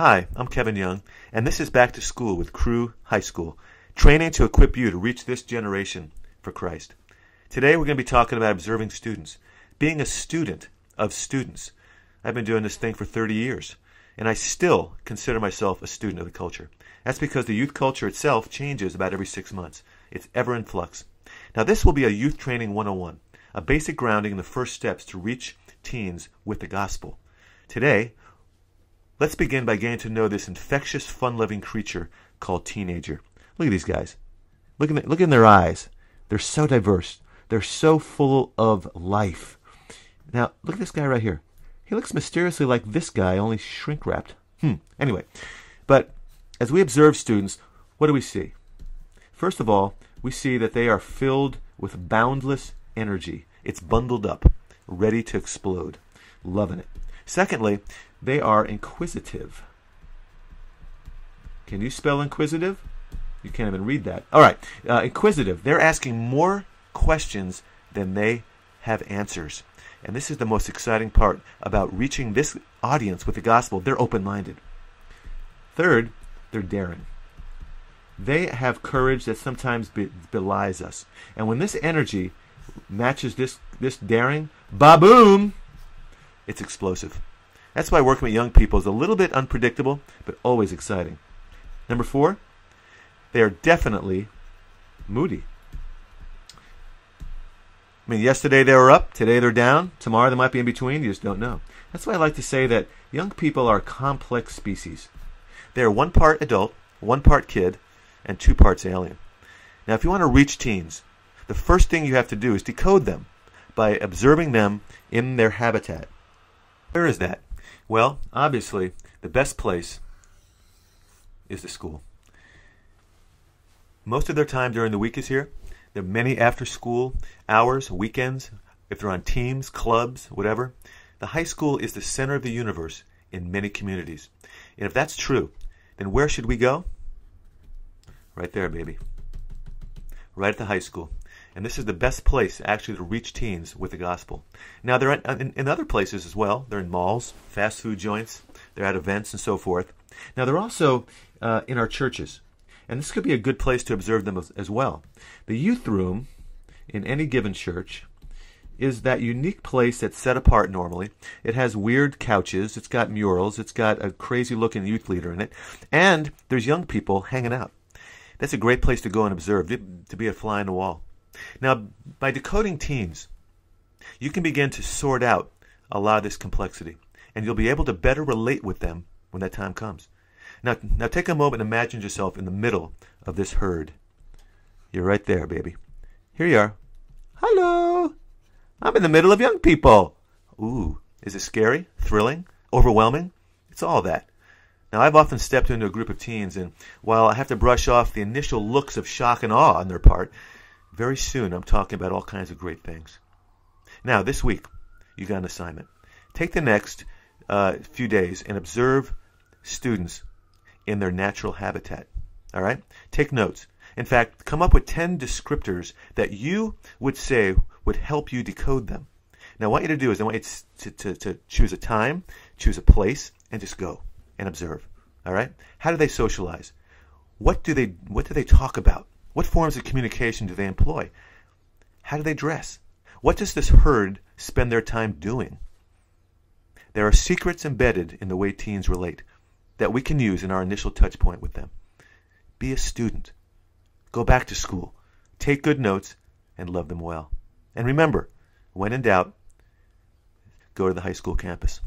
Hi, I'm Kevin Young, and this is Back to School with Crew High School, training to equip you to reach this generation for Christ. Today we're going to be talking about observing students, being a student of students. I've been doing this thing for 30 years, and I still consider myself a student of the culture. That's because the youth culture itself changes about every 6 months. It's ever in flux. Now this will be a Youth Training 101, a basic grounding in the first steps to reach teens with the gospel. Today, let's begin by getting to know this infectious, fun-loving creature called teenager. Look at these guys. Look in their eyes. They're so diverse. They're so full of life. Now, look at this guy right here. He looks mysteriously like this guy, only shrink-wrapped. Anyway, but as we observe students, what do we see? First of all, we see that they are filled with boundless energy. It's bundled up, ready to explode. Loving it. Secondly, they are inquisitive. Can you spell inquisitive? You can't even read that. All right, inquisitive. They're asking more questions than they have answers. And this is the most exciting part about reaching this audience with the gospel. They're open-minded. Third, they're daring. They have courage that sometimes belies us. And when this energy matches this daring, ba-boom, it's explosive. That's why working with young people is a little bit unpredictable, but always exciting. Number 4, they are definitely moody. I mean, yesterday they were up, today they're down, tomorrow they might be in between, you just don't know. That's why I like to say that young people are a complex species. They are 1 part adult, 1 part kid, and 2 parts alien. Now, if you want to reach teens, the first thing you have to do is decode them by observing them in their habitat. Where is that? Well, obviously, the best place is the school. Most of their time during the week is here. There are many after-school hours, weekends, if they're on teams, clubs, whatever. The high school is the center of the universe in many communities. And if that's true, then where should we go? Right there, baby. Right at the high school. And this is the best place actually to reach teens with the gospel. Now, they're in other places as well. They're in malls, fast food joints. They're at events and so forth. Now, they're also in our churches. And this could be a good place to observe them as well. The youth room in any given church is that unique place that's set apart normally. It has weird couches. It's got murals. It's got a crazy-looking youth leader in it. And there's young people hanging out. That's a great place to go and observe, to be a fly on the wall. Now, by decoding teens, you can begin to sort out a lot of this complexity, and you'll be able to better relate with them when that time comes. Now take a moment and imagine yourself in the middle of this herd. You're right there, baby. Here you are. Hello. I'm in the middle of young people. Ooh, is it scary, thrilling, overwhelming? It's all that. Now, I've often stepped into a group of teens, and while I have to brush off the initial looks of shock and awe on their part, very soon I'm talking about all kinds of great things. Now, this week, you got an assignment. Take the next few days and observe students in their natural habitat. All right? Take notes. In fact, come up with 10 descriptors that you would say would help you decode them. Now, what I want you to do is I want you to choose a time, choose a place, and just go and observe. All right? How do they socialize? What do they talk about? What forms of communication do they employ? How do they dress? What does this herd spend their time doing? There are secrets embedded in the way teens relate that we can use in our initial touch point with them. Be a student. Go back to school. Take good notes and love them well. And remember, when in doubt, go to the high school campus.